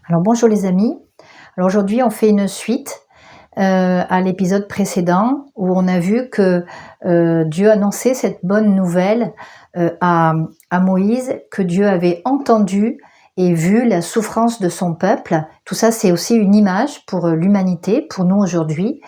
Alors bonjour les amis, alors aujourd'hui on fait une suite à l'épisode précédent où on a vu que Dieu annonçait cette bonne nouvelle à Moïse, que Dieu avait entendu et vu la souffrance de son peuple. Tout ça c'est aussi une image pour l'humanité, pour nous aujourd'hui,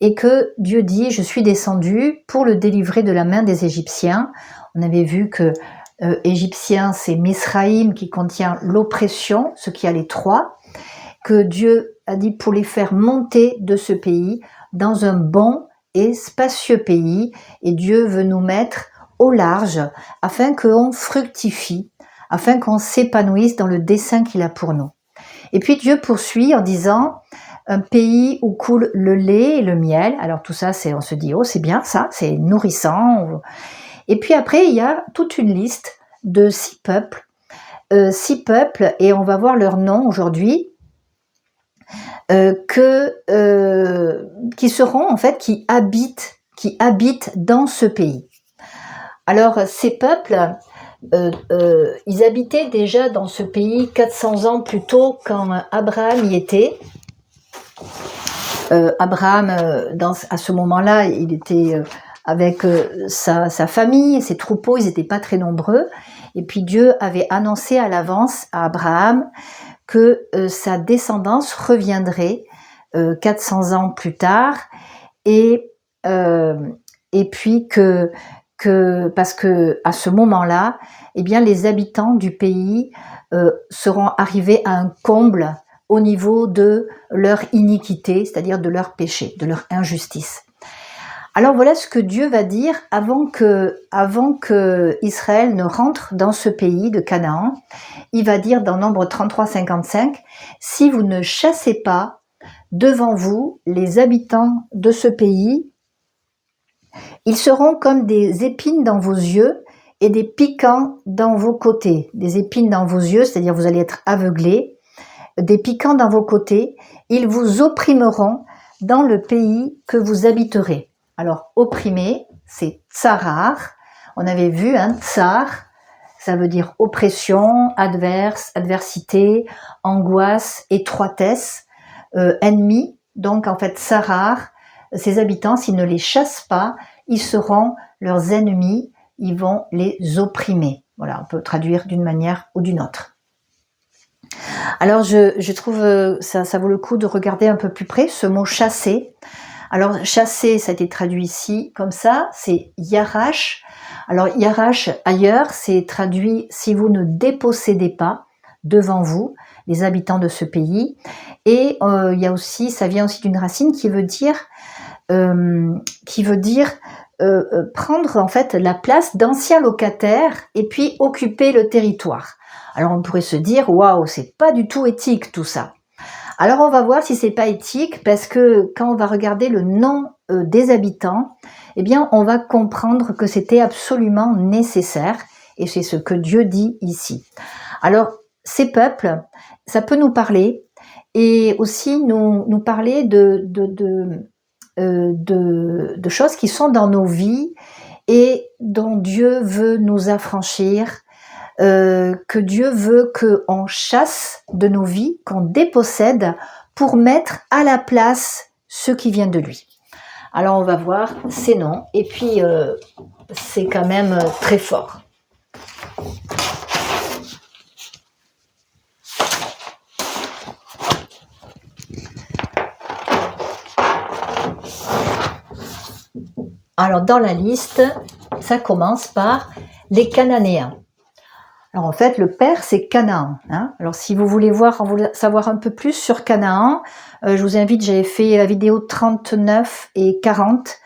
et que Dieu dit: je suis descendu pour le délivrer de la main des Égyptiens. On avait vu que Égyptien c'est Misraïm qui contient l'oppression, ce qui a les trois, que Dieu a dit pour les faire monter de ce pays dans un bon et spacieux pays, et Dieu veut nous mettre au large afin qu'on fructifie, afin qu'on s'épanouisse dans le dessein qu'il a pour nous. Et puis Dieu poursuit en disant: un pays où coule le lait et le miel. Alors tout ça, on se dit, oh c'est bien ça, c'est nourrissant. Et puis après, il y a toute une liste de 6 peuples, et on va voir leurs noms aujourd'hui, qui seront en fait, qui habitent dans ce pays. Alors ces peuples, ils habitaient déjà dans ce pays 400 ans plus tôt, quand Abraham y était. Abraham, à ce moment-là, il était avec sa famille, ses troupeaux, ils n'étaient pas très nombreux. Et puis Dieu avait annoncé à l'avance à Abraham que sa descendance reviendrait 400 ans plus tard, et puis que parce que à ce moment-là, eh bien les habitants du pays seront arrivés à un comble au niveau de leur iniquité, c'est-à-dire de leur péché, de leur injustice. Alors voilà ce que Dieu va dire avant que Israël ne rentre dans ce pays de Canaan. Il va dire dans Nombre 33, 55, « Si vous ne chassez pas devant vous les habitants de ce pays, ils seront comme des épines dans vos yeux et des piquants dans vos côtés. » Des épines dans vos yeux, c'est-à-dire vous allez être aveuglés. Des piquants dans vos côtés, ils vous opprimeront dans le pays que vous habiterez. Alors, opprimer, c'est tsarar. On avait vu, tsar, ça veut dire oppression, adversité, angoisse, étroitesse, ennemi. Donc, en fait, tsarar, ces habitants, s'ils ne les chassent pas, ils seront leurs ennemis, ils vont les opprimer. Voilà, on peut traduire d'une manière ou d'une autre. Alors, je trouve ça vaut le coup de regarder un peu plus près ce mot « chasser ». Alors, chasser, ça a été traduit ici comme ça, c'est yarash. Alors, yarash, ailleurs, c'est traduit « si vous ne dépossédez pas devant vous les habitants de ce pays ». Et il y a aussi, ça vient aussi d'une racine qui veut dire prendre en fait la place d'anciens locataires et puis occuper le territoire. Alors, on pourrait se dire, waouh, c'est pas du tout éthique tout ça. Alors, on va voir si c'est pas éthique, parce que quand on va regarder le nom des habitants, eh bien, on va comprendre que c'était absolument nécessaire, et c'est ce que Dieu dit ici. Alors, ces peuples, ça peut nous parler, et aussi nous parler de choses qui sont dans nos vies et dont Dieu veut nous affranchir, que Dieu veut qu'on chasse de nos vies, qu'on dépossède pour mettre à la place ce qui vient de lui. Alors on va voir ces noms, et puis c'est quand même très fort. Alors dans la liste, ça commence par les Cananéens. Alors en fait, le père, c'est Canaan. Alors si vous voulez savoir un peu plus sur Canaan, je vous invite, j'avais fait la vidéo 39 et 40,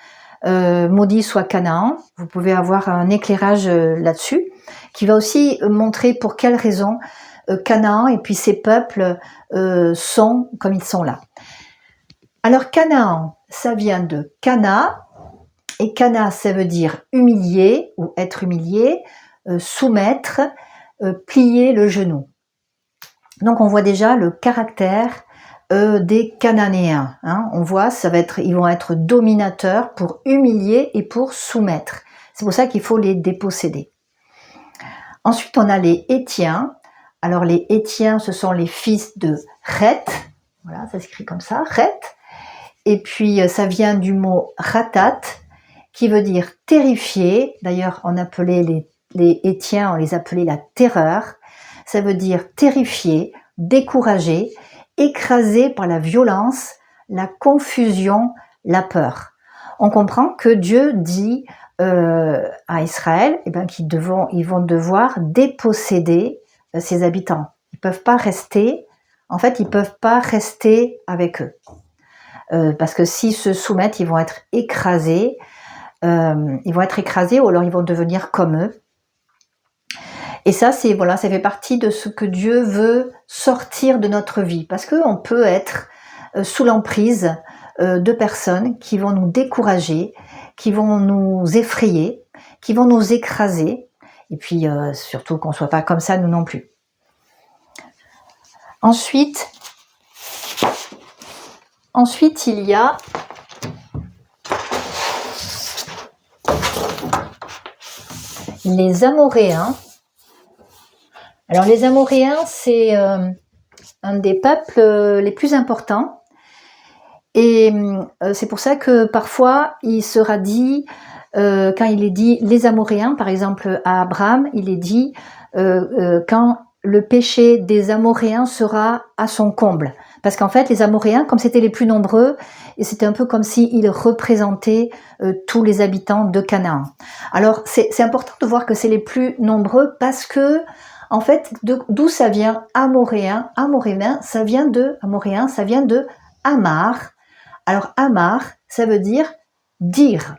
maudit soit Canaan. Vous pouvez avoir un éclairage là-dessus, qui va aussi montrer pour quelles raisons Canaan et puis ses peuples sont comme ils sont là. Alors Canaan, ça vient de Cana, et Cana, ça veut dire humilier ou être humilié, soumettre, plier le genou. Donc on voit déjà le caractère des Cananéens. On voit, ils vont être dominateurs pour humilier et pour soumettre. C'est pour ça qu'il faut les déposséder. Ensuite, on a les Hétiens. Alors les Hétiens, ce sont les fils de Reth. Voilà, ça s'écrit comme ça, Reth. Et puis ça vient du mot ratat, qui veut dire terrifié. D'ailleurs, on appelait les Hétiens, on les appelait la terreur. Ça veut dire terrifié, découragé, écrasé par la violence, la confusion, la peur. On comprend que Dieu dit à Israël ils vont devoir déposséder ses habitants. Ils peuvent pas rester, en fait, ils peuvent pas rester avec eux. Parce que s'ils se soumettent, ils vont être écrasés ou alors ils vont devenir comme eux. Et ça, ça fait partie de ce que Dieu veut sortir de notre vie, parce qu'on peut être sous l'emprise de personnes qui vont nous décourager, qui vont nous effrayer, qui vont nous écraser, et puis surtout qu'on ne soit pas comme ça nous non plus. Ensuite, il y a les Amoréens. Alors les Amoréens, c'est un des peuples les plus importants. Et c'est pour ça que parfois il sera dit, quand il est dit les Amoréens, par exemple à Abraham, il est dit quand le péché des Amoréens sera à son comble. Parce qu'en fait, les Amoréens, comme c'était les plus nombreux, et c'était un peu comme s'ils représentaient tous les habitants de Canaan. Alors, c'est important de voir que c'est les plus nombreux parce que, en fait, d'où ça vient Amoréen, ça vient de Amar. Alors, Amar, ça veut dire dire,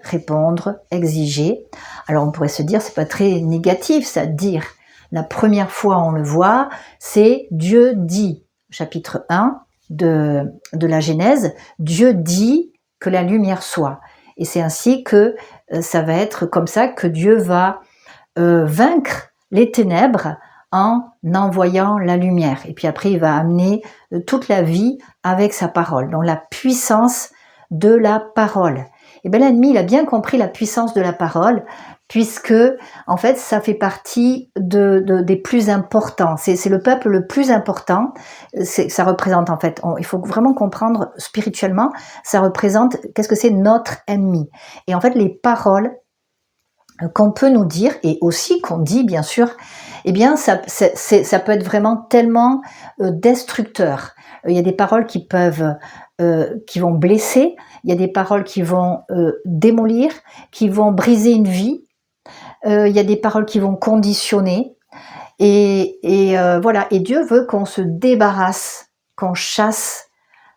répondre, exiger. Alors, on pourrait se dire, c'est pas très négatif, ça, dire. La première fois on le voit, c'est Dieu dit, chapitre 1 de la Genèse, Dieu dit que la lumière soit. Et c'est ainsi que ça va être comme ça que Dieu va vaincre les ténèbres en envoyant la lumière. Et puis après, il va amener toute la vie avec sa parole. Donc la puissance de la parole. Et bien l'ennemi, il a bien compris la puissance de la parole, puisque en fait ça fait partie des plus importants. C'est le peuple le plus important. Ça représente en fait, il faut vraiment comprendre spirituellement, ça représente qu'est-ce que c'est notre ennemi. Et en fait les paroles qu'on peut nous dire et aussi qu'on dit bien sûr, eh bien ça peut être vraiment tellement destructeur. Il y a des paroles qui vont blesser, il y a des paroles qui vont démolir, qui vont briser une vie. Il y a des paroles qui vont conditionner et voilà. Et Dieu veut qu'on se débarrasse, qu'on chasse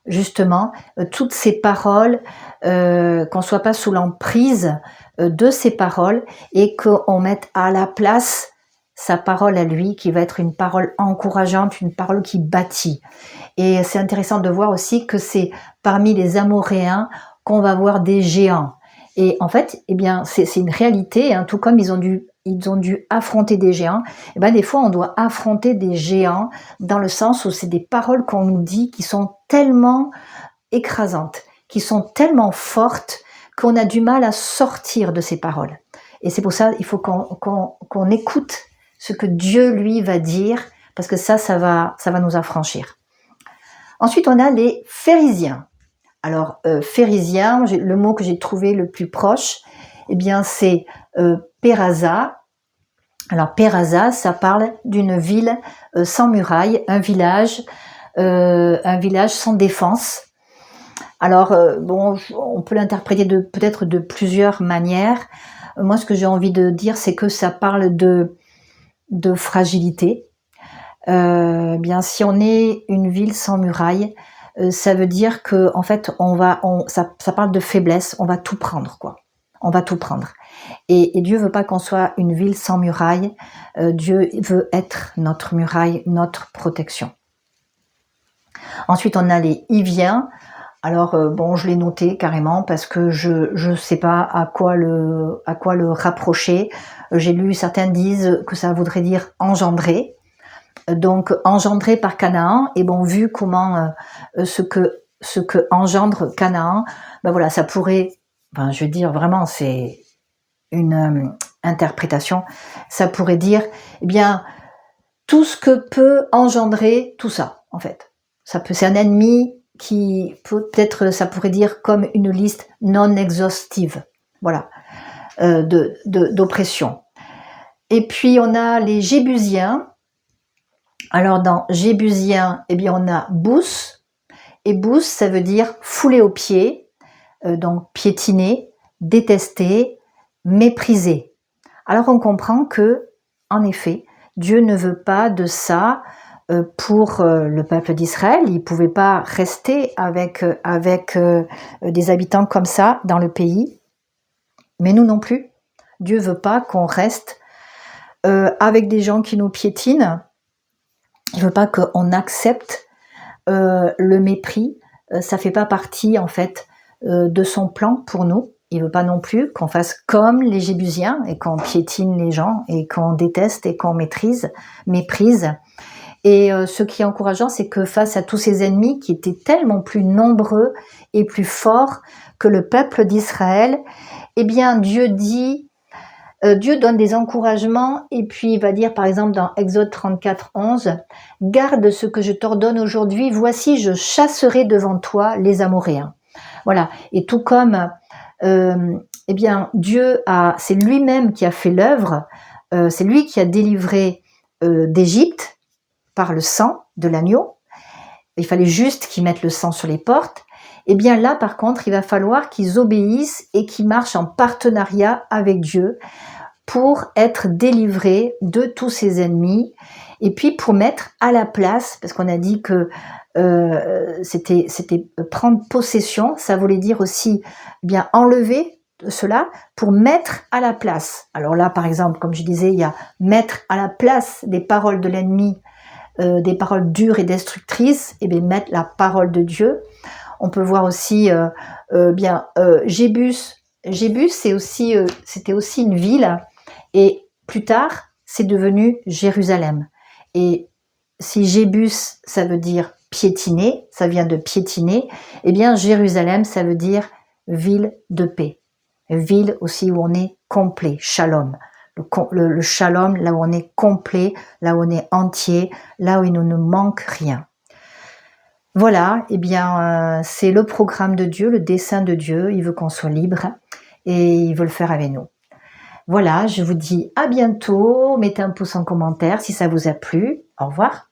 justement toutes ces paroles, qu'on soit pas sous l'emprise de ces paroles et qu'on mette à la place sa parole à lui, qui va être une parole encourageante, une parole qui bâtit. Et c'est intéressant de voir aussi que c'est parmi les Amoréens qu'on va voir des géants. Et en fait, eh bien, c'est une réalité, hein, tout comme ils ont dû affronter des géants. Eh bien, des fois, on doit affronter des géants dans le sens où c'est des paroles qu'on nous dit qui sont tellement écrasantes, qui sont tellement fortes qu'on a du mal à sortir de ces paroles. Et c'est pour ça il faut qu'on écoute ce que Dieu, lui, va dire, parce que ça va nous affranchir. Ensuite, on a les pharisiens. Alors, pharisiens, le mot que j'ai trouvé le plus proche, eh bien, c'est Péraza. Alors, Péraza, ça parle d'une ville sans muraille, un village sans défense. Alors, on peut l'interpréter peut-être de plusieurs manières. Moi, ce que j'ai envie de dire, c'est que ça parle de fragilité. Bien, si on est une ville sans muraille, ça veut dire que en fait ça parle de faiblesse, on va tout prendre quoi. On va tout prendre. Et Dieu veut pas qu'on soit une ville sans muraille. Dieu veut être notre muraille, notre protection. Ensuite, on a les Hiviens. Alors je l'ai noté carrément parce que je sais pas à quoi le rapprocher. J'ai lu, certains disent que ça voudrait dire engendrer. Donc engendré par Canaan, et vu comment ce que engendre Canaan, voilà, ça pourrait, je veux dire vraiment, c'est une interprétation, ça pourrait dire, eh bien, tout ce que peut engendrer tout ça, en fait. C'est un ennemi qui peut-être, ça pourrait dire comme une liste non exhaustive, voilà, d'oppression. Et puis on a les Jébusiens. Alors dans Jébusiens, eh bien on a Bous, et Bous, ça veut dire fouler aux pieds, donc piétiner, détester, mépriser. Alors on comprend que, en effet, Dieu ne veut pas de ça pour le peuple d'Israël. Il ne pouvait pas rester avec des habitants comme ça dans le pays, mais nous non plus. Dieu ne veut pas qu'on reste avec des gens qui nous piétinent. Il ne veut pas qu'on accepte le mépris. Ça ne fait pas partie, en fait, de son plan pour nous. Il ne veut pas non plus qu'on fasse comme les Jébusiens et qu'on piétine les gens et qu'on déteste et qu'on méprise. Et ce qui est encourageant, c'est que face à tous ces ennemis qui étaient tellement plus nombreux et plus forts que le peuple d'Israël, eh bien Dieu donne des encouragements et puis il va dire par exemple dans Exode 34, 11, « Garde ce que je t'ordonne aujourd'hui, voici je chasserai devant toi les Amoréens. » Voilà, et tout comme eh bien Dieu c'est lui-même qui a fait l'œuvre, c'est lui qui a délivré d'Égypte par le sang de l'agneau. Il fallait juste qu'ils mettent le sang sur les portes. Et bien là, par contre, il va falloir qu'ils obéissent et qu'ils marchent en partenariat avec Dieu pour être délivrés de tous ces ennemis et puis pour mettre à la place, parce qu'on a dit que c'était prendre possession, ça voulait dire aussi bien enlever cela pour mettre à la place. Alors là, par exemple, comme je disais, il y a mettre à la place des paroles de l'ennemi, des paroles dures et destructrices, et bien mettre la parole de Dieu. On peut voir aussi Jébus. Jébus, c'était aussi une ville, et plus tard, c'est devenu Jérusalem. Et si Jébus, ça veut dire piétiner, ça vient de piétiner, eh bien Jérusalem, ça veut dire ville de paix. Ville aussi où on est complet, shalom. Le shalom, là où on est complet, là où on est entier, là où il ne nous manque rien. Voilà, eh bien, c'est le programme de Dieu, le dessein de Dieu. Il veut qu'on soit libre et il veut le faire avec nous. Voilà, je vous dis à bientôt. Mettez un pouce en commentaire si ça vous a plu. Au revoir.